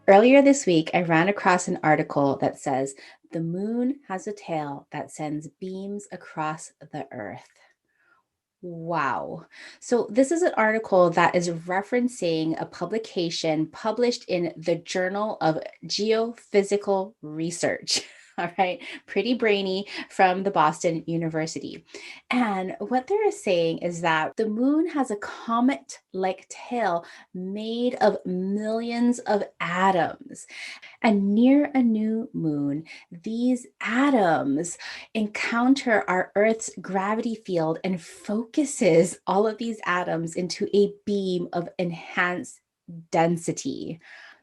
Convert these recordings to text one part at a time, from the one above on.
Earlier this week, I ran across an article that says the moon has a tail that sends beams across the earth. Wow. So, this is an article that is referencing a publication published in the Journal of Geophysical Research. All right, pretty brainy from the Boston University. And what they're saying is that the moon has a comet like tail made of millions of atoms. And near a new moon, these atoms encounter our Earth's gravity field and focuses all of these atoms into a beam of enhanced density.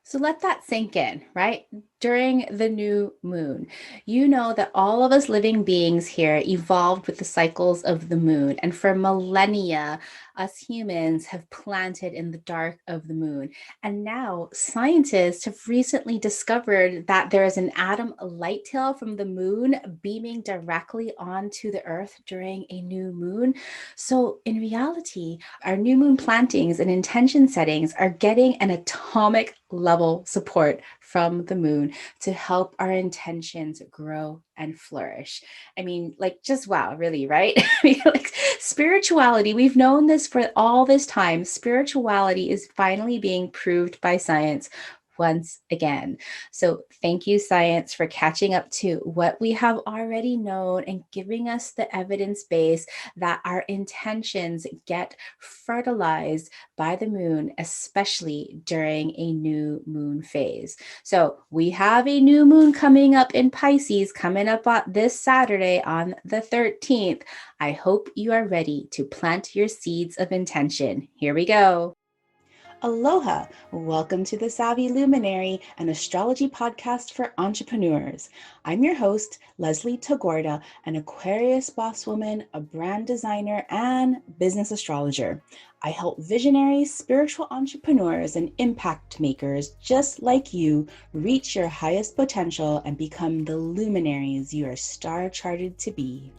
So let that sink in, right? During the new moon, you know that all of us living beings here evolved with the cycles of the moon. And for millennia, us humans have planted in the dark of the moon. And now scientists have recently discovered that there is an atom light tail from the moon beaming directly onto the Earth during a new moon. So in reality, our new moon plantings and intention settings are getting an atomic level support from the moon to help our intentions grow and flourish. I mean, like, just wow, really, right? I mean, like, spirituality, we've known this for all this time. Spirituality is finally being proved by science once again. So, thank you, science, for catching up to what we have already known and giving us the evidence base that our intentions get fertilized by the moon, especially during a new moon phase. So we have a new moon coming up in Pisces, coming up on this Saturday on the 13th. I hope you are ready to plant your seeds of intention. Here we go. Aloha! Welcome to the Savvy Luminary, an astrology podcast for entrepreneurs. I'm your host, Leslie Tagorda, an Aquarius boss woman, a brand designer, and business astrologer. I help visionaries, spiritual entrepreneurs, and impact makers just like you reach your highest potential and become the luminaries you are star charted to be.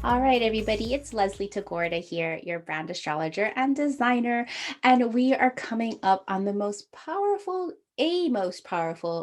All right, everybody, it's Leslie Tagorda here, your brand astrologer and designer, and we are coming up on the most powerful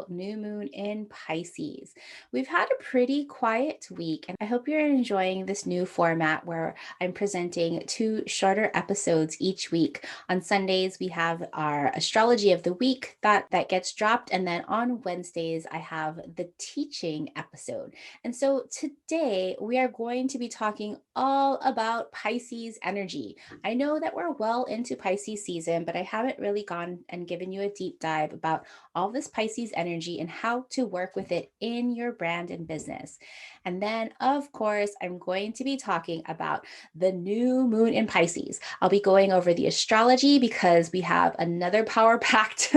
new moon in Pisces. We've had a pretty quiet week, and I hope you're enjoying this new format where I'm presenting 2 shorter episodes each week. On Sundays, we have our astrology of the week that gets dropped, and then on Wednesdays, I have the teaching episode. And so today we are going to be talking all about Pisces energy. I know that we're well into Pisces season, but I haven't really gone and given you a deep dive about all this Pisces energy and how to work with it in your brand and business. And then, of course, I'm going to be talking about the new moon in Pisces. I'll be going over the astrology because we have another power packed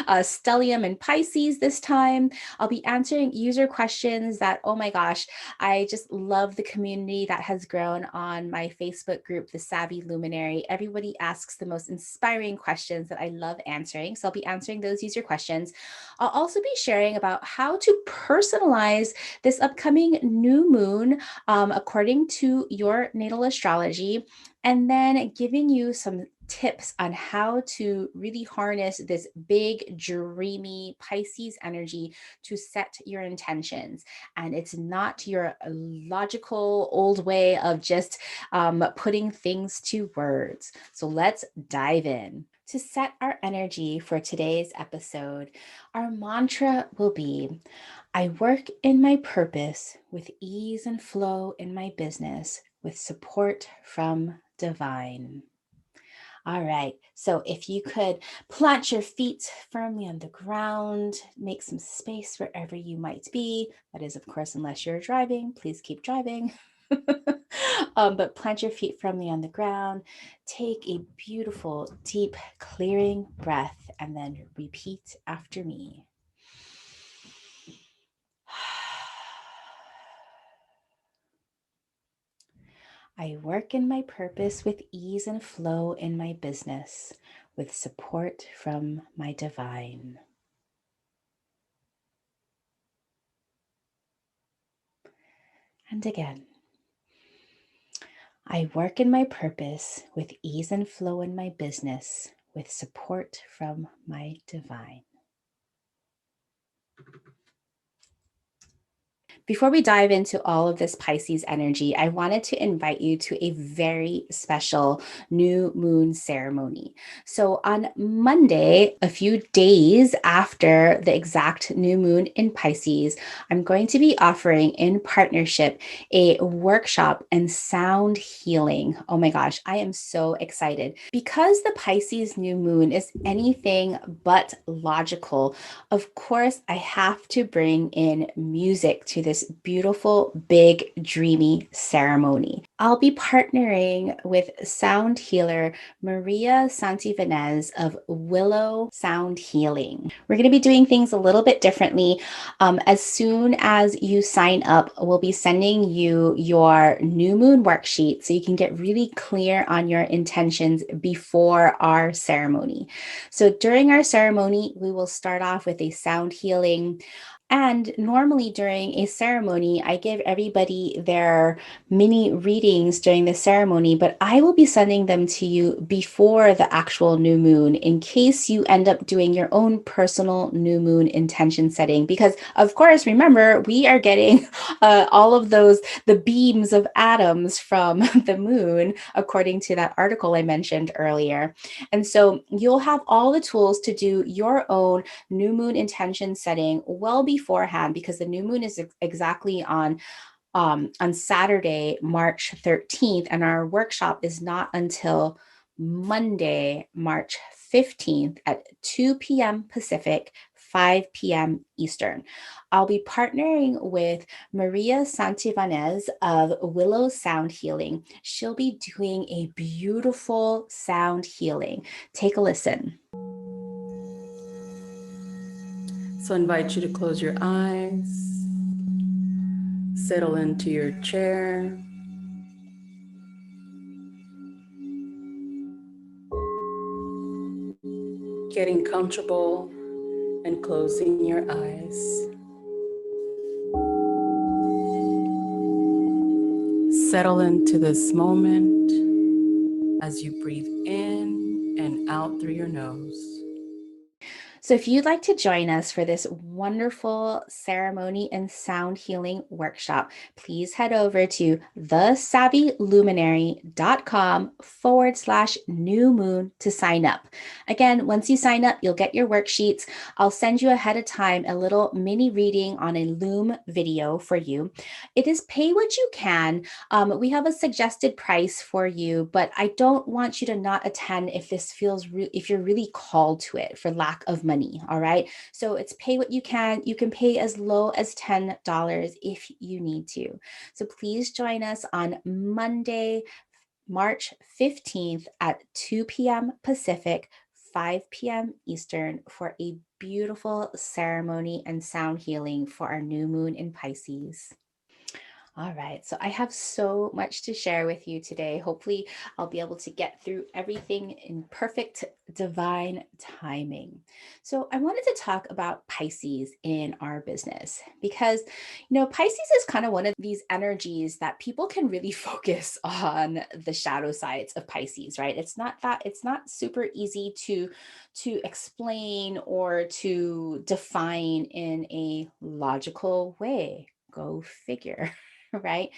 stellium in Pisces this time. I'll be answering user questions that, oh my gosh, I just love the community that has grown on my Facebook group, The Savvy Luminary. Everybody asks the most inspiring questions that I love answering. So I'll be answering those user questions. I'll also be sharing about how to personalize this upcoming new moon according to your natal astrology, and then giving you some tips on how to really harness this big, dreamy Pisces energy to set your intentions. And it's not your logical old way of just putting things to words. So let's dive in. To set our energy for today's episode, our mantra will be, I work in my purpose with ease and flow in my business with support from divine. All right, so if you could plant your feet firmly on the ground, make some space wherever you might be. That is, of course, unless you're driving, please keep driving. But plant your feet firmly on the ground. Take a beautiful, deep, clearing breath, and then repeat after me. I work in my purpose with ease and flow in my business, with support from my divine. And again, I work in my purpose with ease and flow in my business with support from my divine. Before we dive into all of this Pisces energy, I wanted to invite you to a very special new moon ceremony. So, on Monday, a few days after the exact new moon in Pisces, I'm going to be offering in partnership a workshop and sound healing. Oh my gosh, I am so excited. Because the Pisces new moon is anything but logical, of course, I have to bring in music to this beautiful, big, dreamy ceremony. I'll be partnering with sound healer Maria Santivanez of Willow Sound Healing. We're going to be doing things a little bit differently. As soon as you sign up, we'll be sending you your new moon worksheet so you can get really clear on your intentions before our ceremony. So during our ceremony, we will start off with a sound healing. And normally during a ceremony, I give everybody their mini readings during the ceremony, but I will be sending them to you before the actual new moon in case you end up doing your own personal new moon intention setting. Because, of course, remember, we are getting all of the beams of atoms from the moon, according to that article I mentioned earlier. And so you'll have all the tools to do your own new moon intention setting well beforehand, because the new moon is exactly on Saturday, March 13th, and our workshop is not until Monday, March 15th at 2 p.m. Pacific, 5 p.m. Eastern. I'll be partnering with Maria Santivanez of Willow Sound Healing. She'll be doing a beautiful sound healing. Take a listen. So I invite you to close your eyes, settle into your chair. Getting comfortable and closing your eyes. Settle into this moment as you breathe in and out through your nose. So, if you'd like to join us for this wonderful ceremony and sound healing workshop, please head over to thesavvyluminary.com/new moon to sign up. Again, once you sign up, you'll get your worksheets. I'll send you ahead of time a little mini reading on a Loom video for you. It is pay what you can. We have a suggested price for you, but I don't want you to not attend if this feels if you're really called to it for lack of money. All right. So it's pay what you can. You can pay as low as $10 if you need to. So please join us on Monday, March 15th at 2 p.m. Pacific, 5 p.m. Eastern for a beautiful ceremony and sound healing for our new moon in Pisces. All right. So I have so much to share with you today. Hopefully, I'll be able to get through everything in perfect divine timing. So I wanted to talk about Pisces in our business because, Pisces is kind of one of these energies that people can really focus on the shadow sides of Pisces, right? It's not super easy to explain or to define in a logical way. Go figure. Right.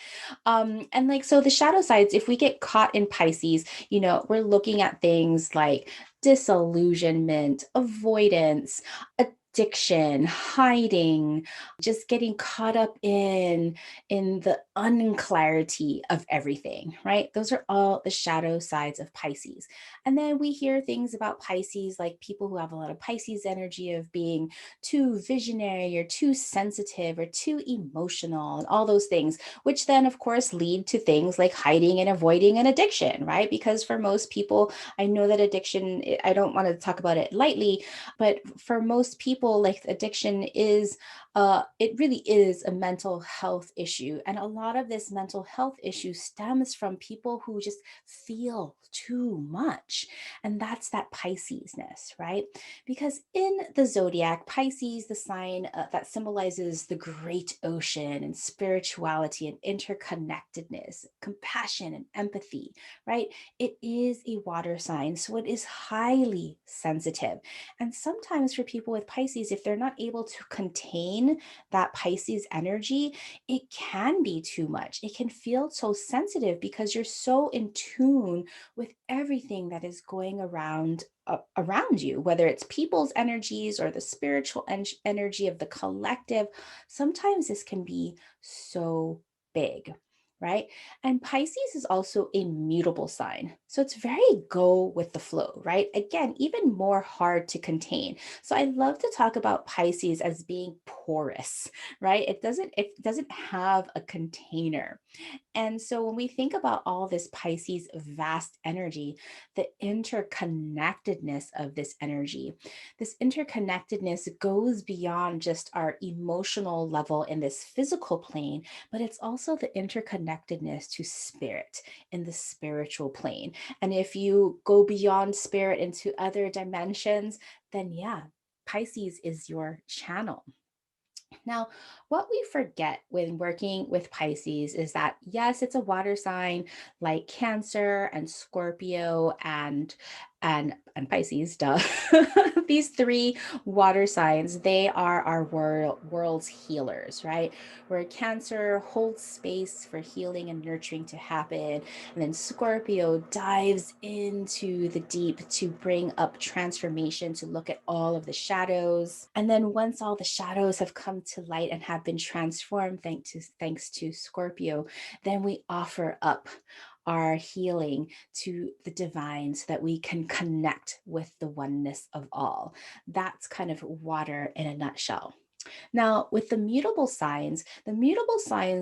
And like, so the shadow sides, if we get caught in Pisces, we're looking at things like disillusionment, avoidance, addiction, hiding, just getting caught up in the unclarity of everything, right? Those are all the shadow sides of Pisces. And then we hear things about Pisces, like people who have a lot of Pisces energy of being too visionary or too sensitive or too emotional and all those things, which then of course lead to things like hiding and avoiding an addiction, right? Because for most people, I know that addiction, I don't want to talk about it lightly, but for most people, people, like addiction is, it really is a mental health issue. And a lot of this mental health issue stems from people who just feel too much. And that's that Piscesness, right? Because in the zodiac, Pisces, the sign that symbolizes the great ocean and spirituality and interconnectedness, compassion and empathy, right? It is a water sign, so it is highly sensitive. And sometimes for people with Pisces, if they're not able to contain that Pisces energy, it can be too much. It can feel so sensitive because you're so in tune with everything that is going around you, whether it's people's energies or the spiritual energy of the collective. Sometimes this can be so big, right? And Pisces is also a mutable sign. So it's very go with the flow, right? Again, even more hard to contain. So I love to talk about Pisces as being porous, right? It doesn't have a container. And so when we think about all this Pisces vast energy, the interconnectedness of this interconnectedness goes beyond just our emotional level in this physical plane, but it's also the interconnectedness to spirit in the spiritual plane. And if you go beyond spirit into other dimensions, then yeah, Pisces is your channel. Now, what we forget when working with Pisces is that, yes, it's a water sign like Cancer and Scorpio and Pisces, duh. These three water signs, they are our world's healers, right? Where Cancer holds space for healing and nurturing to happen, and then Scorpio dives into the deep to bring up transformation, to look at all of the shadows. And then once all the shadows have come to light and have been transformed, thanks to Scorpio, then we offer up our healing to the divine so that we can connect with the oneness of all. That's kind of water in a nutshell. Now, with the mutable signs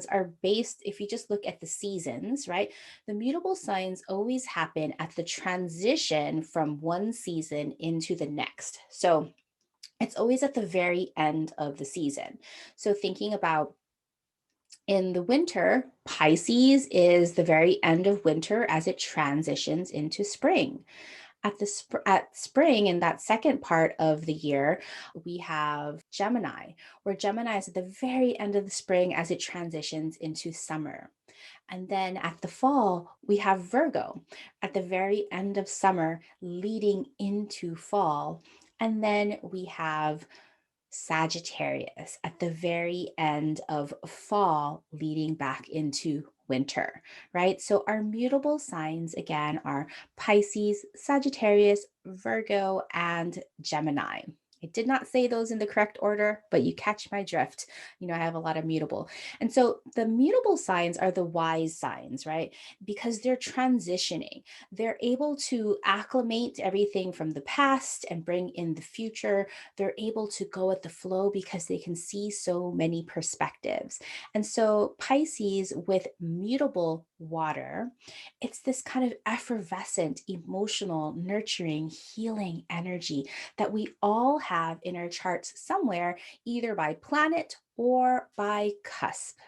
are based, if you just look at the seasons, right? The mutable signs always happen at the transition from one season into the next. So it's always at the very end of the season. So thinking about in the winter, Pisces is the very end of winter as it transitions into spring. At spring, in that second part of the year, we have Gemini, where Gemini is at the very end of the spring as it transitions into summer. And then at the fall, we have Virgo at the very end of summer leading into fall. And then we have Sagittarius at the very end of fall, leading back into winter, right? So our mutable signs again are Pisces, Sagittarius, Virgo, and Gemini. I did not say those in the correct order, but you catch my drift. I have a lot of mutable. And so the mutable signs are the wise signs, right? Because they're transitioning. They're able to acclimate everything from the past and bring in the future. They're able to go with the flow because they can see so many perspectives. And so Pisces with mutable water, it's this kind of effervescent, emotional, nurturing, healing energy that we all have in our charts somewhere, either by planet or by cusp.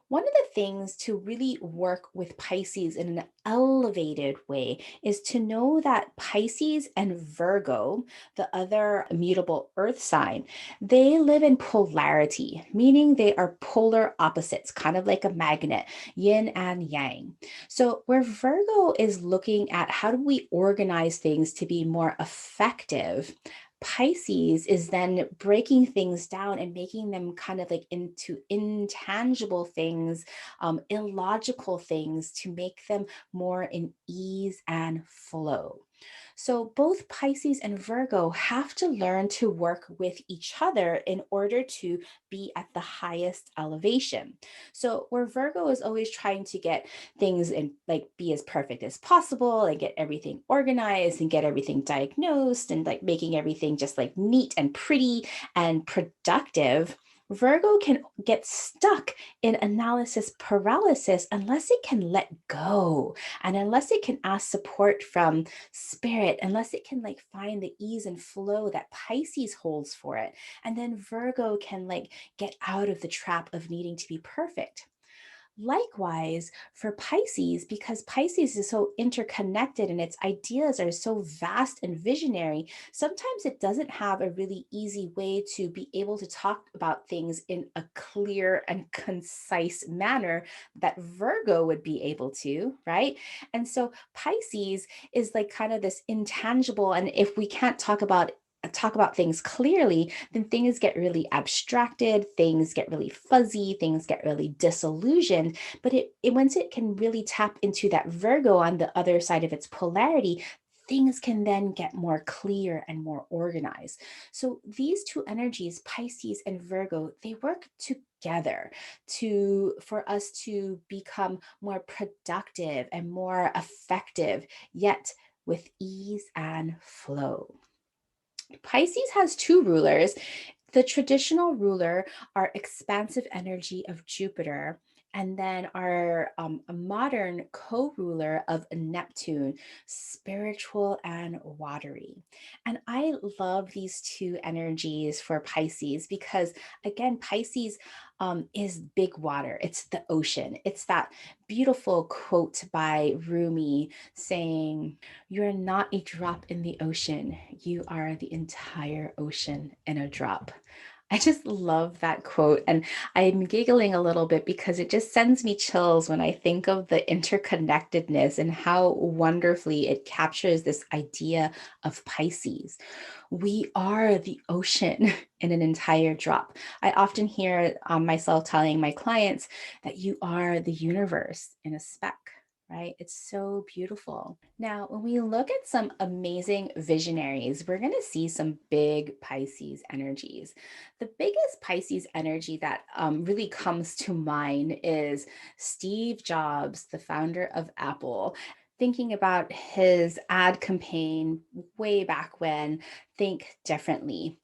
One of the things to really work with Pisces in an elevated way is to know that Pisces and Virgo, the other mutable earth sign, they live in polarity, meaning they are polar opposites, kind of like a magnet, yin and yang. So, where Virgo is looking at how do we organize things to be more effective, Pisces is then breaking things down and making them kind of like into intangible things, illogical things to make them more in ease and flow. So both Pisces and Virgo have to learn to work with each other in order to be at the highest elevation. So where Virgo is always trying to get things and like be as perfect as possible and get everything organized and get everything diagnosed and like making everything just like neat and pretty and productive, Virgo can get stuck in analysis paralysis unless it can let go and unless it can ask support from spirit, unless it can like find the ease and flow that Pisces holds for it. And then Virgo can like get out of the trap of needing to be perfect. Likewise, for Pisces, because Pisces is so interconnected and its ideas are so vast and visionary, sometimes it doesn't have a really easy way to be able to talk about things in a clear and concise manner that Virgo would be able to, right? And so Pisces is like kind of this intangible, and if we can't talk about things clearly, then things get really abstracted, things get really fuzzy, things get really disillusioned. But once it can really tap into that Virgo on the other side of its polarity, things can then get more clear and more organized. So these two energies, Pisces and Virgo, they work together for us to become more productive and more effective, yet with ease and flow. Pisces has two rulers. The traditional ruler, our expansive energy of Jupiter, and then our a modern co ruler of Neptune, spiritual and watery. And I love these two energies for Pisces because, again, Pisces is big water, it's the ocean. It's that beautiful quote by Rumi saying, "You're not a drop in the ocean, you are the entire ocean in a drop." I just love that quote. And I'm giggling a little bit because it just sends me chills when I think of the interconnectedness and how wonderfully it captures this idea of Pisces. We are the ocean in an entire drop. I often hear myself telling my clients that you are the universe in a speck. Right? It's so beautiful. Now, when we look at some amazing visionaries, we're going to see some big Pisces energies. The biggest Pisces energy that really comes to mind is Steve Jobs, the founder of Apple. Thinking about his ad campaign way back when, Think Differently.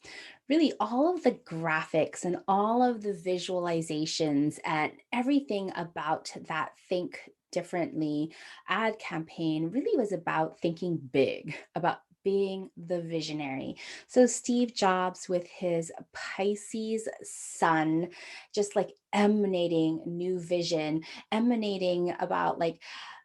Really, all of the graphics and all of the visualizations and everything about that Think Differently ad campaign really was about thinking big, about being the visionary. So, Steve Jobs, with his Pisces sun, just like emanating new vision, emanating about like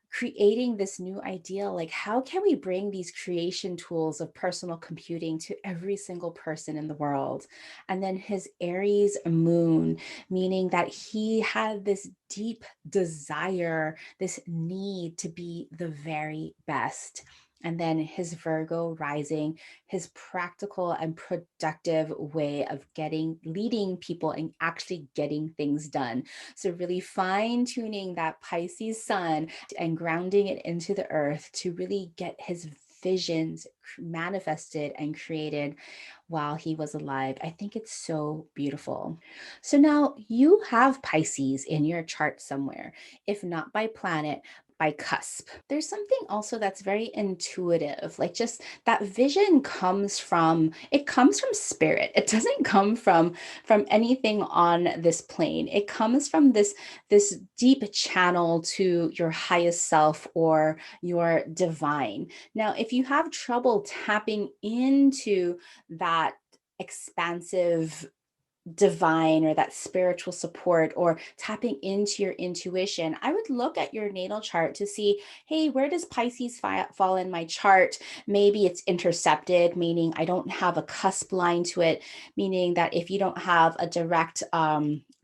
creating this new ideal, like how can we bring these creation tools of personal computing to every single person in the world? And then his Aries moon, meaning that he had this deep desire, this need to be the very best. And then his Virgo rising, his practical and productive way of leading people and actually getting things done. So really fine tuning that Pisces sun and grounding it into the earth to really get his visions manifested and created while he was alive. I think it's so beautiful. So now you have Pisces in your chart somewhere, if not by planet, by cusp. There's something also that's very intuitive, like just that vision comes from spirit. It doesn't come from anything on this plane. It comes from this deep channel to your highest self or your divine. Now, if you have trouble tapping into that expansive divine or that spiritual support or tapping into your intuition, I would look at your natal chart to see, hey, where does Pisces fall in my chart? Maybe it's intercepted, meaning I don't have a cusp line to it, meaning that if you don't have a direct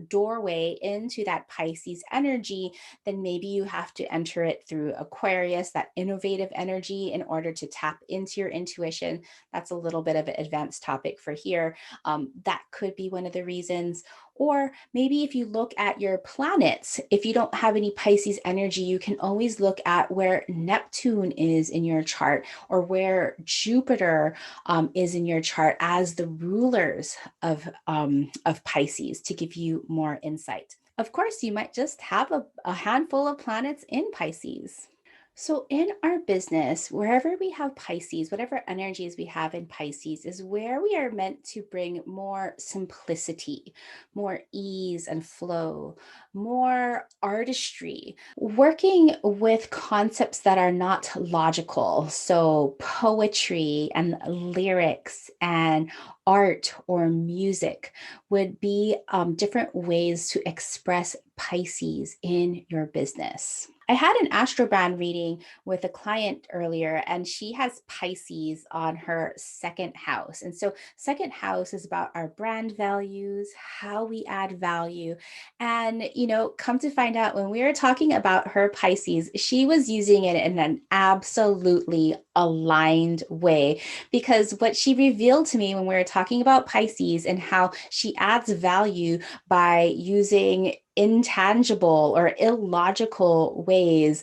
doorway into that Pisces energy, then maybe you have to enter it through Aquarius, that innovative energy, in order to tap into your intuition. That's a little bit of an advanced topic for here. That could be one of the reasons. Or maybe if you look at your planets, if you don't have any Pisces energy, you can always look at where Neptune is in your chart or where Jupiter is in your chart as the rulers of Pisces to give you more insight. Of course, you might just have a handful of planets in Pisces. So, in our business, wherever we have Pisces, whatever energies we have in Pisces is where we are meant to bring more simplicity, more ease and flow, more artistry, working with concepts that are not logical. So, poetry and lyrics and art or music would be different ways to express Pisces in your business. I had an astrobrand reading with a client earlier, and she has Pisces on her second house. And so, second house is about our brand values, how we add value. And, come to find out when we were talking about her Pisces, she was using it in an absolutely aligned way because what she revealed to me when we were talking about Pisces and how she adds value by using intangible or illogical ways,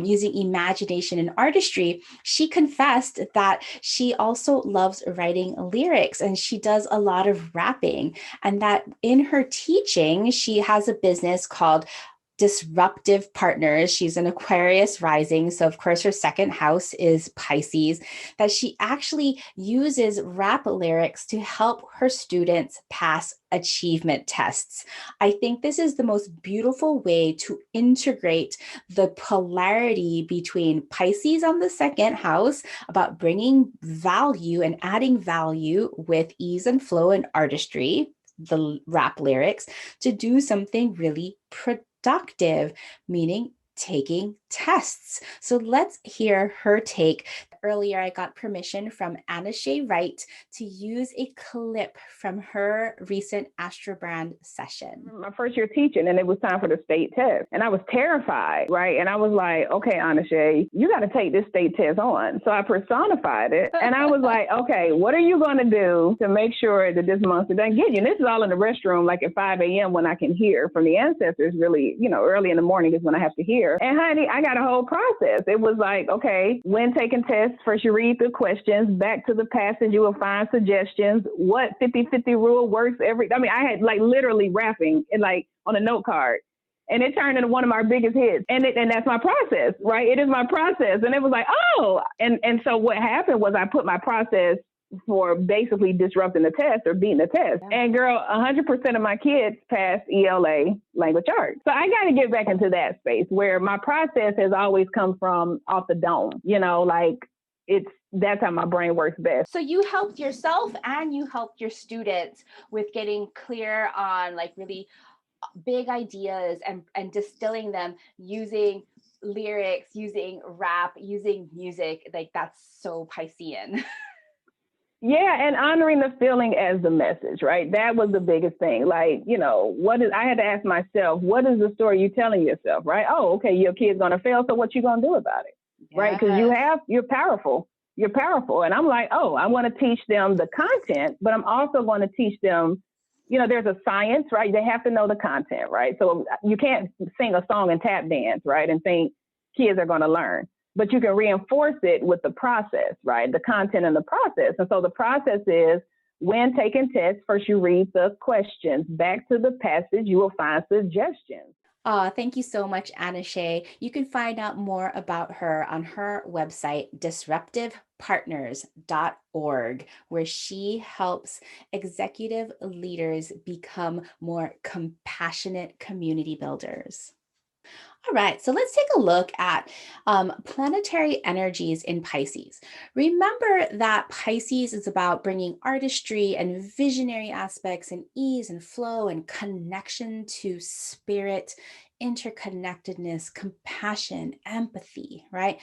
using imagination and artistry, she confessed that she also loves writing lyrics and she does a lot of rapping. And that in her teaching, she has a business called Disruptive Partners. She's an Aquarius rising. So, of course, her second house is Pisces, that she actually uses rap lyrics to help her students pass achievement tests. I think this is the most beautiful way to integrate the polarity between Pisces on the second house about bringing value and adding value with ease and flow and artistry, the rap lyrics, to do something really productive, meaning taking tests. So let's hear her take. Earlier, I got permission from Anna Shea Wright to use a clip from her recent Astrobrand session. My first year teaching, and it was time for the state test. And I was terrified, right? And I was like, okay, Anashay, you got to take this state test on. So I personified it. And I was like, okay, what are you going to do to make sure that this monster doesn't get you? And this is all in the restroom, like at 5 a.m. when I can hear from the ancestors, really, early in the morning is when I have to hear. And honey, I got a whole process. It was like, okay, when taking tests, first you read the questions, back to the passage, you will find suggestions. What 50-50 rule works I had like literally rapping it like on a note card, and it turned into one of my biggest hits. And that's my process, right? It is my process. And it was like, oh, and so what happened was I put my process for basically disrupting the test or beating the test. Yeah. And girl, 100% of my kids passed ELA language arts. So I got to get back into that space where my process has always come from off the dome, that's how my brain works best. So you helped yourself and you helped your students with getting clear on like really big ideas and distilling them using lyrics, using rap, using music. Like that's so Piscean. Yeah, and honoring the feeling as the message, right? That was the biggest thing. Like, I had to ask myself, what is the story you're telling yourself, right? Oh, okay, your kid's gonna fail, so what you gonna do about it, yes. Right? Because you're powerful. You're powerful. And I'm like, oh, I want to teach them the content, but I'm also going to teach them, there's a science, right? They have to know the content, right? So you can't sing a song and tap dance, right? And think kids are going to learn, but you can reinforce it with the process, right? The content and the process. And so the process is when taking tests, first you read the questions, back to the passage, you will find suggestions. Thank you so much, Anna Shea. You can find out more about her on her website, disruptivepartners.org, where she helps executive leaders become more compassionate community builders. All right, so let's take a look at planetary energies in Pisces. Remember that Pisces is about bringing artistry and visionary aspects and ease and flow and connection to spirit, interconnectedness, compassion, empathy, right?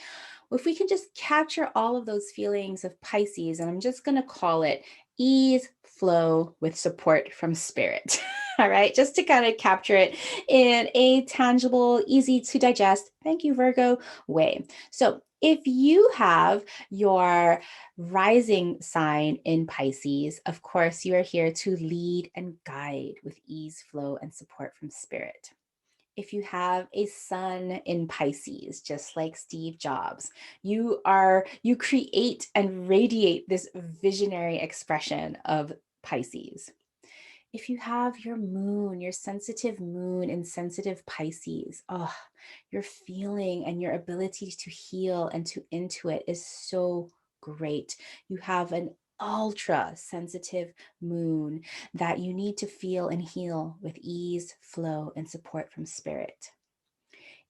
If we can just capture all of those feelings of Pisces, and I'm just going to call it ease, flow with support from spirit. All right, just to kind of capture it in a tangible, easy to digest, thank you, Virgo, way. So if you have your rising sign in Pisces, of course, you are here to lead and guide with ease, flow, and support from spirit. If you have a sun in Pisces, just like Steve Jobs, you create and radiate this visionary expression of Pisces. If you have your moon, your sensitive moon in sensitive Pisces, oh, your feeling and your ability to heal and to intuit is so great. You have an ultra sensitive moon that you need to feel and heal with ease, flow, and support from spirit.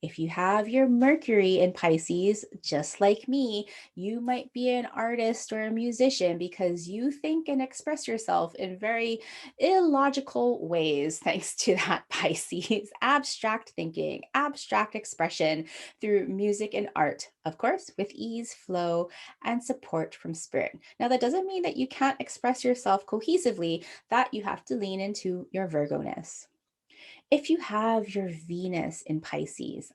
If you have your Mercury in Pisces, just like me, you might be an artist or a musician because you think and express yourself in very illogical ways, thanks to that Pisces. Abstract thinking, abstract expression through music and art, of course, with ease, flow, and support from spirit. Now, that doesn't mean that you can't express yourself cohesively, that you have to lean into your Virgo-ness. If you have your Venus in Pisces,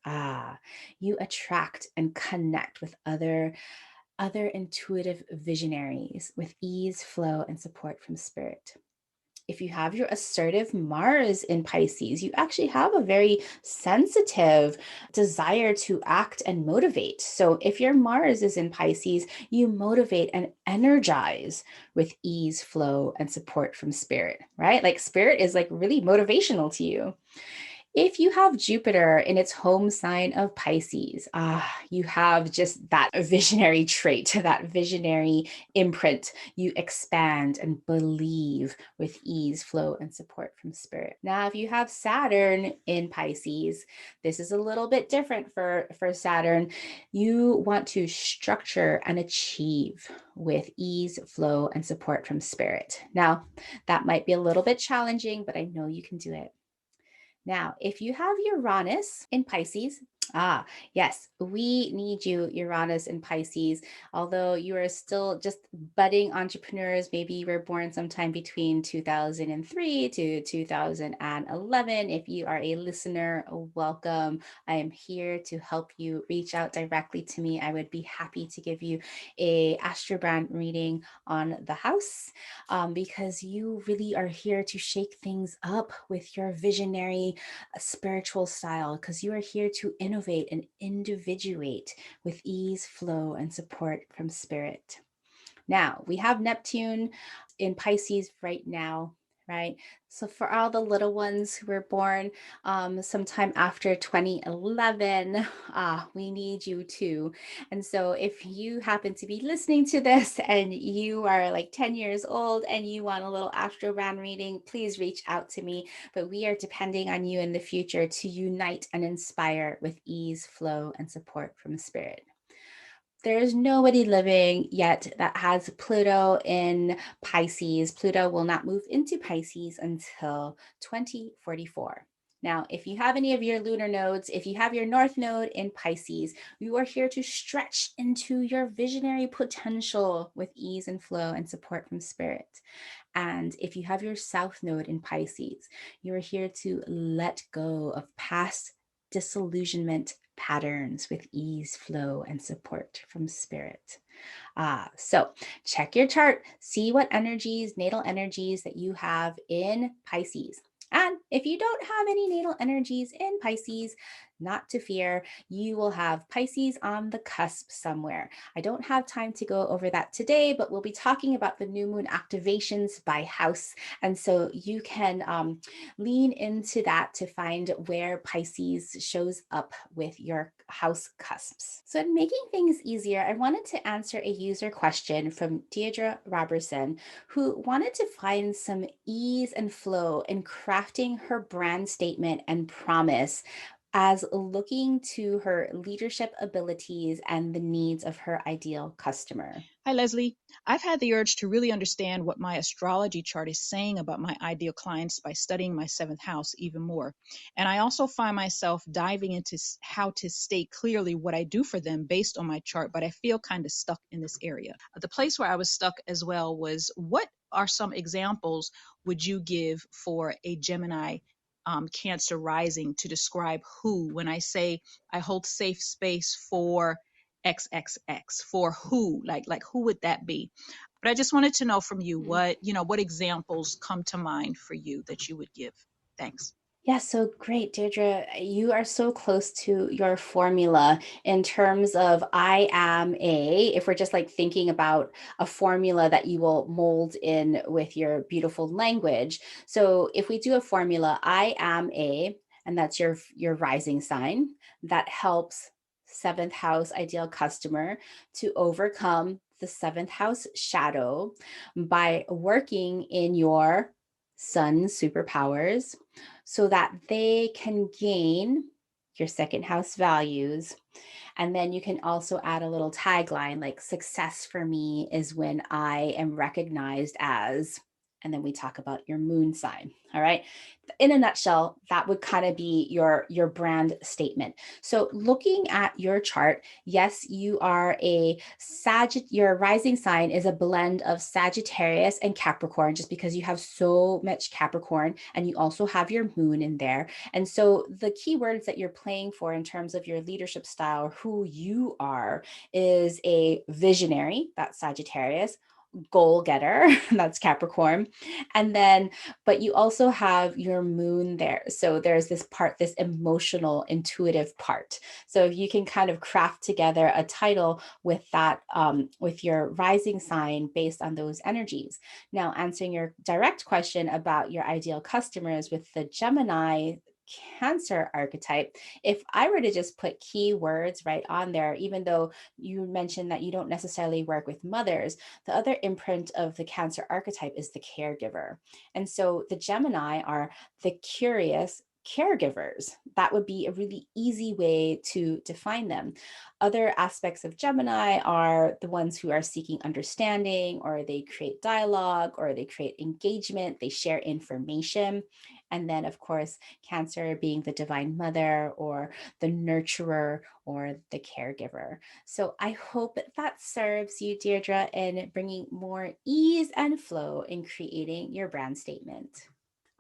you attract and connect with other intuitive visionaries with ease, flow, and support from spirit. If you have your assertive Mars in Pisces, you actually have a very sensitive desire to act and motivate. So if your Mars is in Pisces, you motivate and energize with ease, flow, and support from spirit, right? Like spirit is like really motivational to you. If you have Jupiter in its home sign of Pisces, you have just that visionary trait, that visionary imprint. You expand and believe with ease, flow, and support from spirit. Now, if you have Saturn in Pisces, this is a little bit different for Saturn. You want to structure and achieve with ease, flow, and support from spirit. Now, that might be a little bit challenging, but I know you can do it. Now, if you have Uranus in Pisces, yes, we need you, Uranus in Pisces. Although you are still just budding entrepreneurs, maybe you were born sometime between 2003 to 2011. If you are a listener, welcome. I am here to help you. Reach out directly to me. I would be happy to give you a astrobrand reading on the house, because you really are here to shake things up with your visionary spiritual style, because you are here to innovate and individuate with ease, flow, and support from spirit. Now, we have Neptune in Pisces right now, right? So for all the little ones who were born sometime after 2011, we need you too. And so if you happen to be listening to this and you are like 10 years old and you want a little astrobrand reading, please reach out to me. But we are depending on you in the future to unite and inspire with ease, flow, and support from spirit. There is nobody living yet that has Pluto in Pisces. Pluto will not move into Pisces until 2044. Now, if you have any of your lunar nodes, if you have your North Node in Pisces, you are here to stretch into your visionary potential with ease and flow and support from spirit. And if you have your South Node in Pisces, you are here to let go of past disillusionment patterns with ease, flow, and support from spirit. So check your chart, see what energies, natal energies that you have in Pisces. And if you don't have any natal energies in Pisces, not to fear, you will have Pisces on the cusp somewhere. I don't have time to go over that today, but we'll be talking about the new moon activations by house. And so you can lean into that to find where Pisces shows up with your house cusps. So in making things easier, I wanted to answer a user question from Deirdre Robertson, who wanted to find some ease and flow in crafting her brand statement and promise as looking to her leadership abilities and the needs of her ideal customer. Hi, Leslie. I've had the urge to really understand what my astrology chart is saying about my ideal clients by studying my seventh house even more. And I also find myself diving into how to state clearly what I do for them based on my chart, but I feel kind of stuck in this area. The place where I was stuck as well was, what are some examples would you give for a Gemini Cancer rising to describe who, when I say I hold safe space for XXX, for who, like who would that be? But I just wanted to know from you what examples come to mind for you that you would give. Thanks. Yeah, so great, Deirdre. You are so close to your formula in terms of I am a, if we're just like thinking about a formula that you will mold in with your beautiful language. So if we do a formula, I am a, and that's your rising sign, that helps seventh house ideal customer to overcome the seventh house shadow by working in your sun superpowers so that they can gain your second house values. And then you can also add a little tagline like success for me is when I am recognized as, and then we talk about your moon sign. All right. In a nutshell, that would kind of be your brand statement. So looking at your chart, yes, you are your rising sign is a blend of Sagittarius and Capricorn, just because you have so much Capricorn and you also have your moon in there. And so the keywords that you're playing for in terms of your leadership style, who you are, is a visionary, that's Sagittarius, goal getter, that's Capricorn. And then, but you also have your moon there. So there's this part, this emotional, intuitive part. So if you can kind of craft together a title with that, with your rising sign based on those energies. Now, answering your direct question about your ideal customers with the Gemini Cancer archetype, if I were to just put keywords right on there, even though you mentioned that you don't necessarily work with mothers, the other imprint of the Cancer archetype is the caregiver. And so the Gemini are the curious caregivers. That would be a really easy way to define them. Other aspects of Gemini are the ones who are seeking understanding, or they create dialogue, or they create engagement, they share information. And then, of course, Cancer being the divine mother or the nurturer or the caregiver. So I hope that serves you, Deirdre, in bringing more ease and flow in creating your brand statement.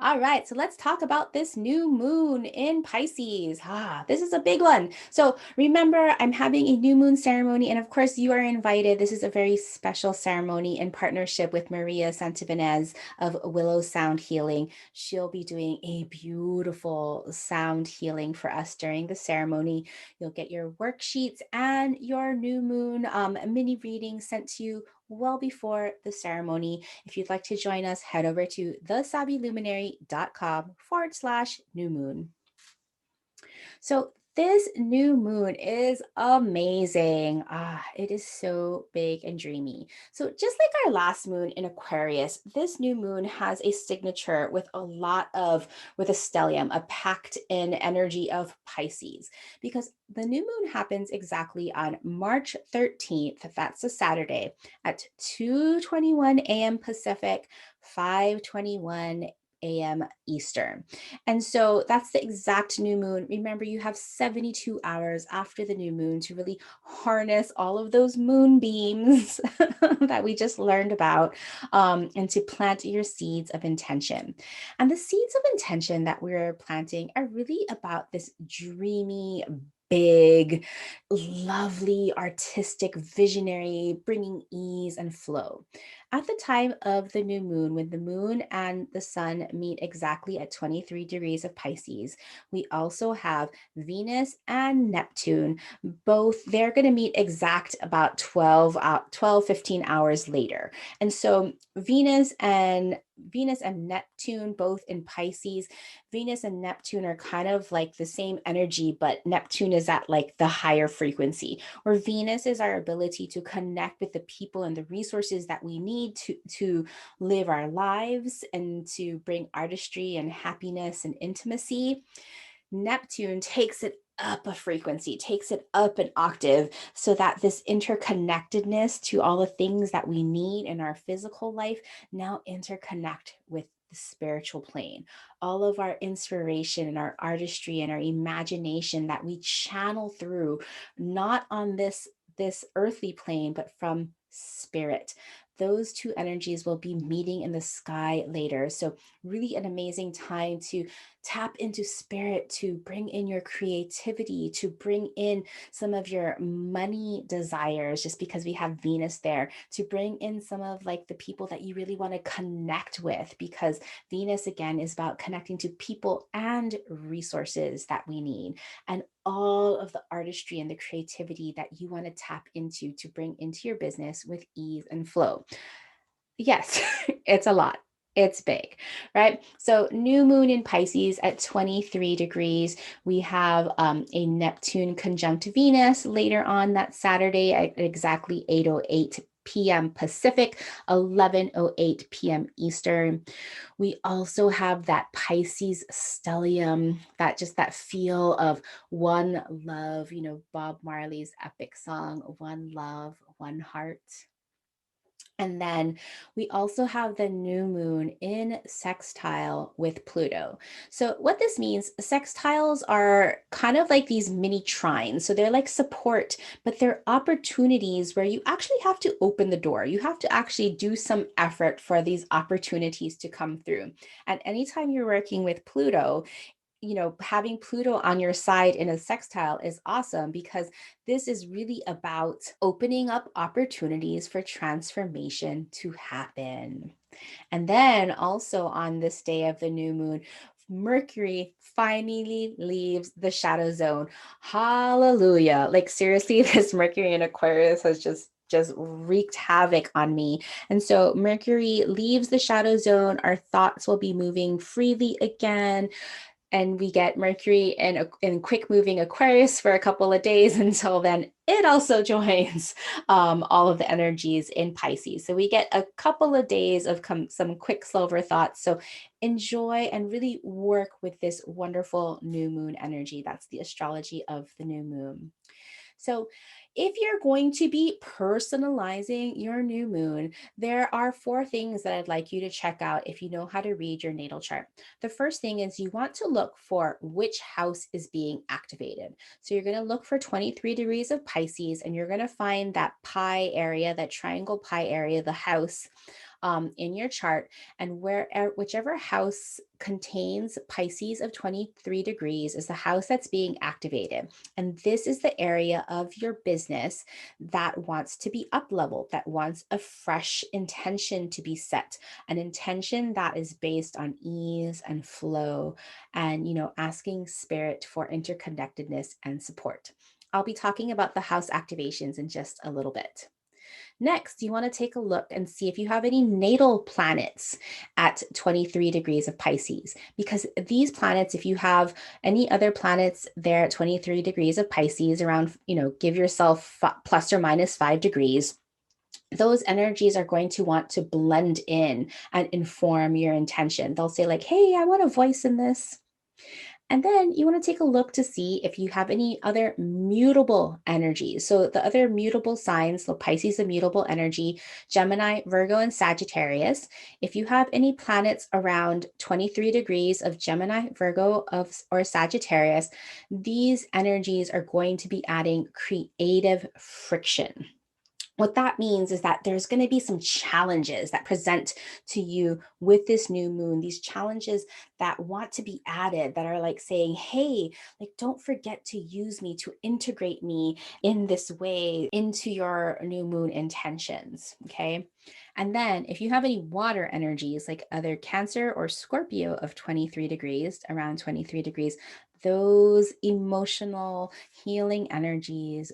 All right, so let's talk about this new moon in Pisces. This is a big one. So remember, I'm having a new moon ceremony, and of course, you are invited. This is a very special ceremony in partnership with Maria Santibanez of Willow Sound Healing. She'll be doing a beautiful sound healing for us during the ceremony. You'll get your worksheets and your new moon mini reading sent to you well before the ceremony. If you'd like to join us, head over to thesavvyluminary.com/new moon. So this new moon is amazing. It is so big and dreamy. So just like our last moon in Aquarius, this new moon has a signature with a stellium, a packed in energy of Pisces, because the new moon happens exactly on March 13th. That's a Saturday at 2:21 a.m. Pacific, 5:21 a.m. Eastern. And so that's the exact new moon. Remember, you have 72 hours after the new moon to really harness all of those moonbeams that we just learned about, and to plant your seeds of intention. And the seeds of intention that we're planting are really about this dreamy, big, lovely, artistic, visionary, bringing ease and flow. At the time of the new moon, when the moon and the sun meet exactly at 23 degrees of Pisces, we also have Venus and Neptune. Both, they're going to meet exact about 15 hours later. And so Venus and Neptune, both in Pisces. Venus and Neptune are kind of like the same energy, but Neptune is at like the higher frequency, where Venus is our ability to connect with the people and the resources that we need to live our lives and to bring artistry and happiness and intimacy. Neptune takes it up a frequency, takes it up an octave, so that this interconnectedness to all the things that we need in our physical life now interconnect with the spiritual plane. All of our inspiration and our artistry and our imagination that we channel through, not on this earthly plane, but from spirit. Those two energies will be meeting in the sky later. So really an amazing time to Tap into spirit to bring in your creativity, to bring in some of your money desires, just because we have Venus there, to bring in some of like the people that you really want to connect with, because Venus again is about connecting to people and resources that we need, and all of the artistry and the creativity that you want to tap into to bring into your business with ease and flow. Yes, it's a lot. It's big, right? So new moon in Pisces at 23 degrees. We have a Neptune conjunct Venus later on that Saturday at exactly 8:08 p.m. Pacific, 11:08 p.m. Eastern. We also have that Pisces stellium, that feel of one love, Bob Marley's epic song, One Love, One Heart. And then we also have the new moon in sextile with Pluto. So, what this means, sextiles are kind of like these mini trines. So, they're like support, but they're opportunities where you actually have to open the door. You have to actually do some effort for these opportunities to come through. And anytime you're working with Pluto, having Pluto on your side in a sextile is awesome, because this is really about opening up opportunities for transformation to happen. And then also on this day of the new moon, Mercury finally leaves the shadow zone. Hallelujah. Like seriously, this Mercury in Aquarius has just wreaked havoc on me. And so Mercury leaves the shadow zone. Our thoughts will be moving freely again. And we get Mercury in quick moving Aquarius for a couple of days until then it also joins all of the energies in Pisces. So we get a couple of days of some quick slower thoughts. So enjoy and really work with this wonderful new moon energy. That's the astrology of the new moon. So if you're going to be personalizing your new moon, there are 4 things that I'd like you to check out if you know how to read your natal chart. The first thing is you want to look for which house is being activated. So you're going to look for 23 degrees of Pisces, and you're going to find that pi area, that triangle pi area, the house in your chart, and whichever house contains Pisces of 23 degrees is the house that's being activated. And this is the area of your business that wants to be up leveled, that wants a fresh intention to be set, an intention that is based on ease and flow, and asking spirit for interconnectedness and support. I'll be talking about the house activations in just a little bit. Next, you want to take a look and see if you have any natal planets at 23 degrees of Pisces, because these planets, if you have any other planets there at 23 degrees of Pisces around, give yourself plus or minus 5 degrees, those energies are going to want to blend in and inform your intention. They'll say like, hey, I want a voice in this. And then you want to take a look to see if you have any other mutable energies. So the other mutable signs, so Pisces, a mutable energy, Gemini, Virgo, and Sagittarius. If you have any planets around 23 degrees of Gemini, Virgo, or Sagittarius, these energies are going to be adding creative friction. What that means is that there's going to be some challenges that present to you with this new moon, these challenges that want to be added, that are like saying, hey, like, don't forget to use me, to integrate me in this way into your new moon intentions. Okay. And then if you have any water energies, like either Cancer or Scorpio of 23 degrees, around 23 degrees, those emotional healing energies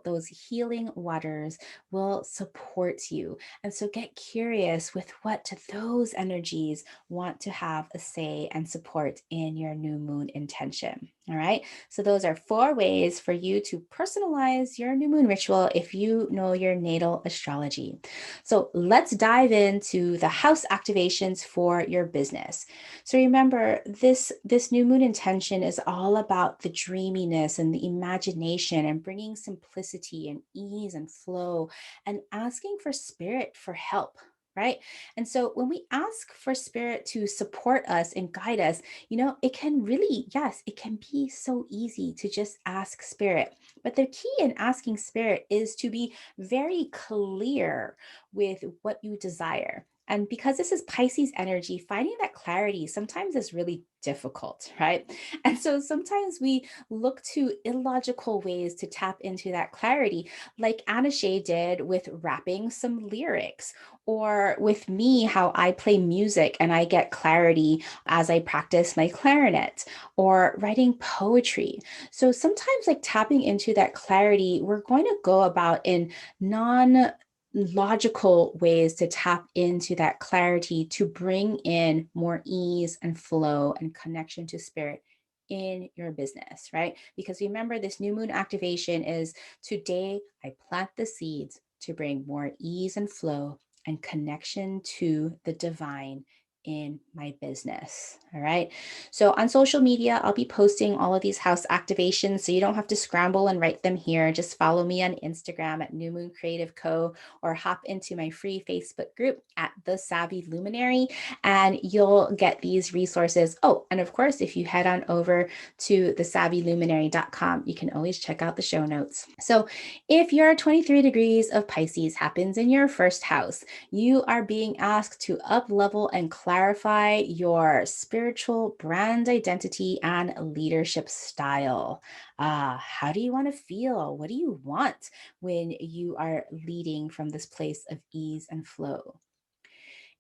those healing waters will support you. And so get curious with what those energies want to have a say and support in your new moon intention. All right. So those are 4 ways for you to personalize your new moon ritual if you know your natal astrology. So let's dive into the house activations for your business. So remember, this new moon intention is all about the dreaminess and the imagination, and bringing simplicity and ease and flow, and asking for spirit for help. Right. And so when we ask for spirit to support us and guide us, it can really, yes, it can be so easy to just ask spirit. But the key in asking spirit is to be very clear with what you desire. And because this is Pisces energy, finding that clarity sometimes is really difficult, right? And so sometimes we look to illogical ways to tap into that clarity, like Anna Shea did with rapping some lyrics, or with me, how I play music and I get clarity as I practice my clarinet, or writing poetry. So sometimes, like tapping into that clarity, we're going to go about in non logical ways to tap into that clarity to bring in more ease and flow and connection to spirit in your business, right? Because remember, this new moon activation is today I plant the seeds to bring more ease and flow and connection to the divine in my business. All right. So on social media, I'll be posting all of these house activations. So you don't have to scramble and write them here. Just follow me on Instagram at New Moon Creative Co. or hop into my free Facebook group at The Savvy Luminary, and you'll get these resources. Oh, and of course, if you head on over to thesavvyluminary.com, you can always check out the show notes. So if your 23 degrees of Pisces happens in your first house, you are being asked to up level and clarify your spiritual brand identity and leadership style. How do you want to feel? What do you want when you are leading from this place of ease and flow?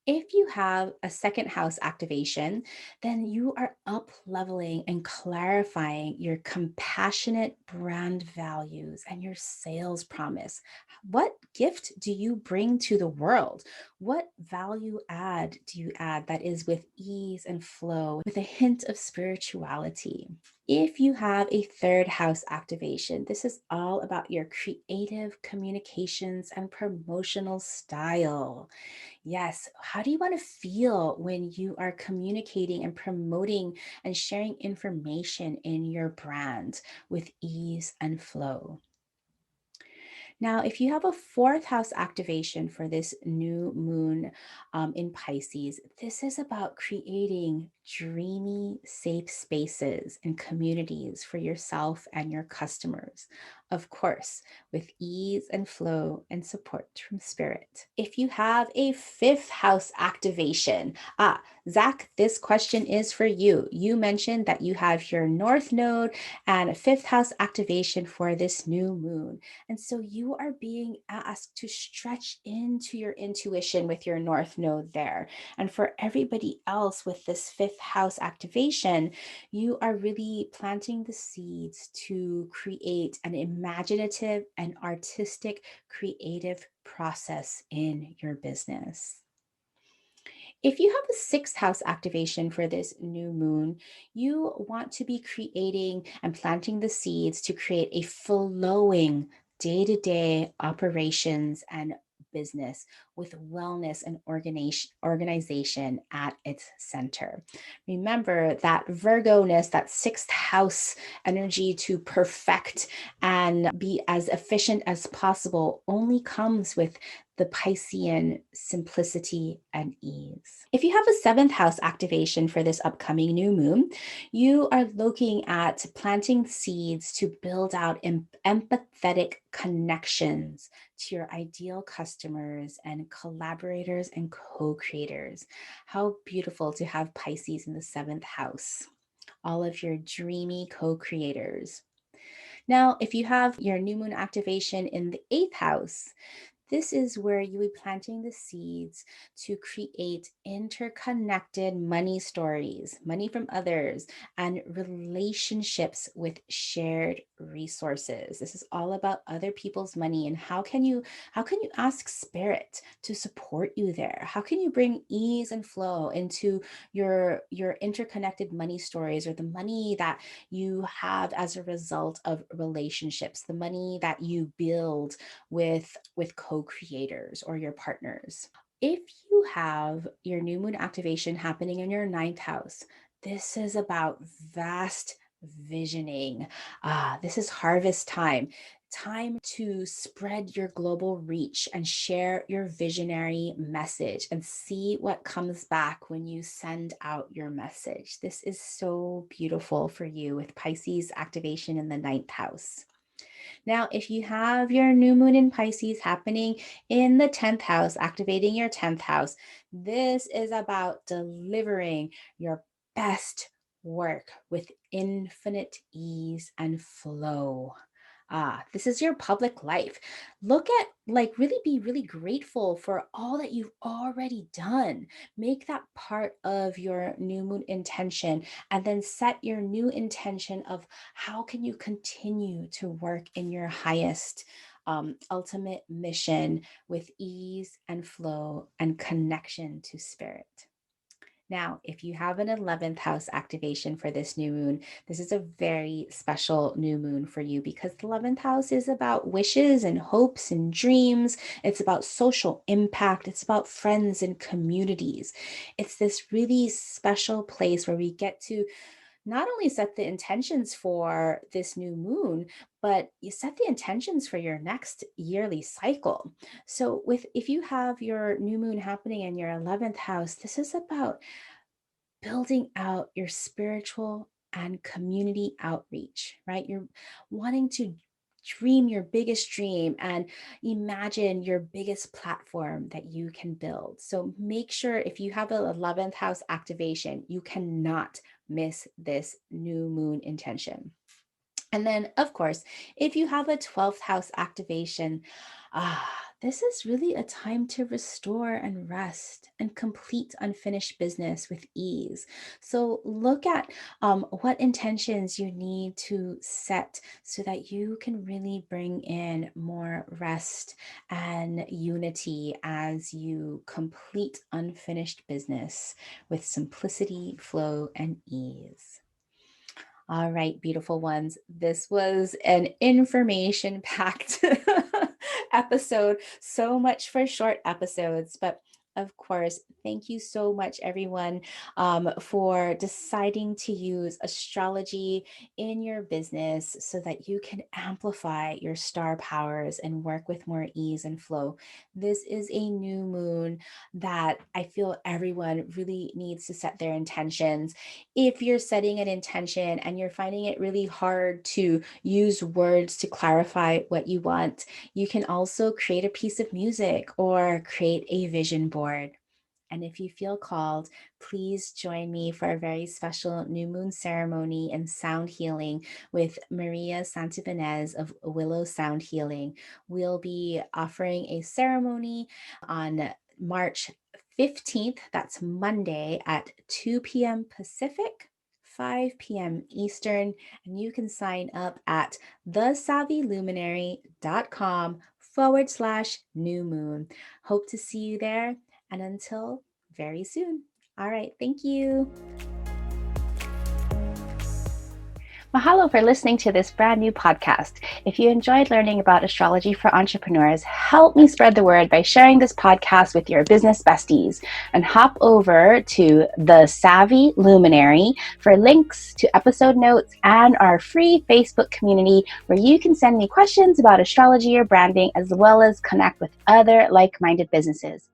If you have a second house activation, then you are up leveling and clarifying your compassionate brand values and your sales promise. What gift do you bring to the world? What value add do you add that is with ease and flow, with a hint of spirituality? If you have a third house activation, this is all about your creative communications and promotional style. Yes. How do you want to feel when you are communicating and promoting and sharing information in your brand with ease and flow? Now, if you have a fourth house activation for this new moon in Pisces, this is about creating dreamy, safe spaces and communities for yourself and your customers. Of course, with ease and flow and support from spirit. If you have a fifth house activation, Zach, this question is for you. You mentioned that you have your North Node and a fifth house activation for this new moon. And so you are being asked to stretch into your intuition with your North Node there. And for everybody else with this fifth house activation, you are really planting the seeds to create an imaginative and artistic creative process in your business. If you have a sixth house activation for this new moon, you want to be creating and planting the seeds to create a flowing day-to-day operations and business with wellness and organization at its center. Remember that Virgo-ness, that sixth house energy to perfect and be as efficient as possible, only comes with the Piscean simplicity and ease. If you have a seventh house activation for this upcoming new moon, you are looking at planting seeds to build out empathetic connections to your ideal customers and collaborators and co-creators. How beautiful to have Pisces in the seventh house, all of your dreamy co-creators. Now, if you have your new moon activation in the eighth house, this is where you will be planting the seeds to create interconnected money stories, money from others, and relationships with shared resources. This is all about other people's money, and how can you ask spirit to support you there? How can you bring ease and flow into your interconnected money stories, or the money that you have as a result of relationships, the money that you build with co-creators or your partners? If you have your new moon activation happening in your ninth house, this is about vast visioning. This is harvest time to spread your global reach and share your visionary message and see what comes back when you send out your message. This is so beautiful for you with Pisces activation in the ninth house. Now, if you have your new moon in Pisces happening in the 10th house, activating your 10th house, this is about delivering your best work with infinite ease and flow. This is your public life. Look at, really be really grateful for all that you've already done. Make that part of your new moon intention, and then set your new intention of how can you continue to work in your highest ultimate mission with ease and flow and connection to spirit. Now, if you have an 11th house activation for this new moon, this is a very special new moon for you, because the 11th house is about wishes and hopes and dreams. It's about social impact. It's about friends and communities. It's this really special place where we get to not only set the intentions for this new moon, but you set the intentions for your next yearly cycle. So if you have your new moon happening in your 11th house, this is about building out your spiritual and community outreach, right? You're wanting to dream your biggest dream and imagine your biggest platform that you can build. So make sure, if you have an 11th house activation, you cannot miss this new moon intention. And then, of course, if you have a 12th house activation, this is really a time to restore and rest and complete unfinished business with ease. So look at what intentions you need to set so that you can really bring in more rest and unity as you complete unfinished business with simplicity, flow, and ease. All right, beautiful ones. This was an information packed episode. So much for short episodes, but of course, thank you so much, everyone, for deciding to use astrology in your business so that you can amplify your star powers and work with more ease and flow. This is a new moon that I feel everyone really needs to set their intentions. If you're setting an intention and you're finding it really hard to use words to clarify what you want, you can also create a piece of music or create a vision board. And if you feel called, please join me for a very special new moon ceremony and sound healing with Maria Santibanez of Willow Sound Healing. We'll be offering a ceremony on March 15th. That's Monday at 2 p.m. Pacific, 5 p.m. Eastern. And you can sign up at thesavvyluminary.com/new moon. Hope to see you there. And until very soon. All right. Thank you. Mahalo for listening to this brand new podcast. If you enjoyed learning about astrology for entrepreneurs, help me spread the word by sharing this podcast with your business besties, and hop over to The Savvy Luminary for links to episode notes and our free Facebook community where you can send me questions about astrology or branding, as well as connect with other like-minded businesses.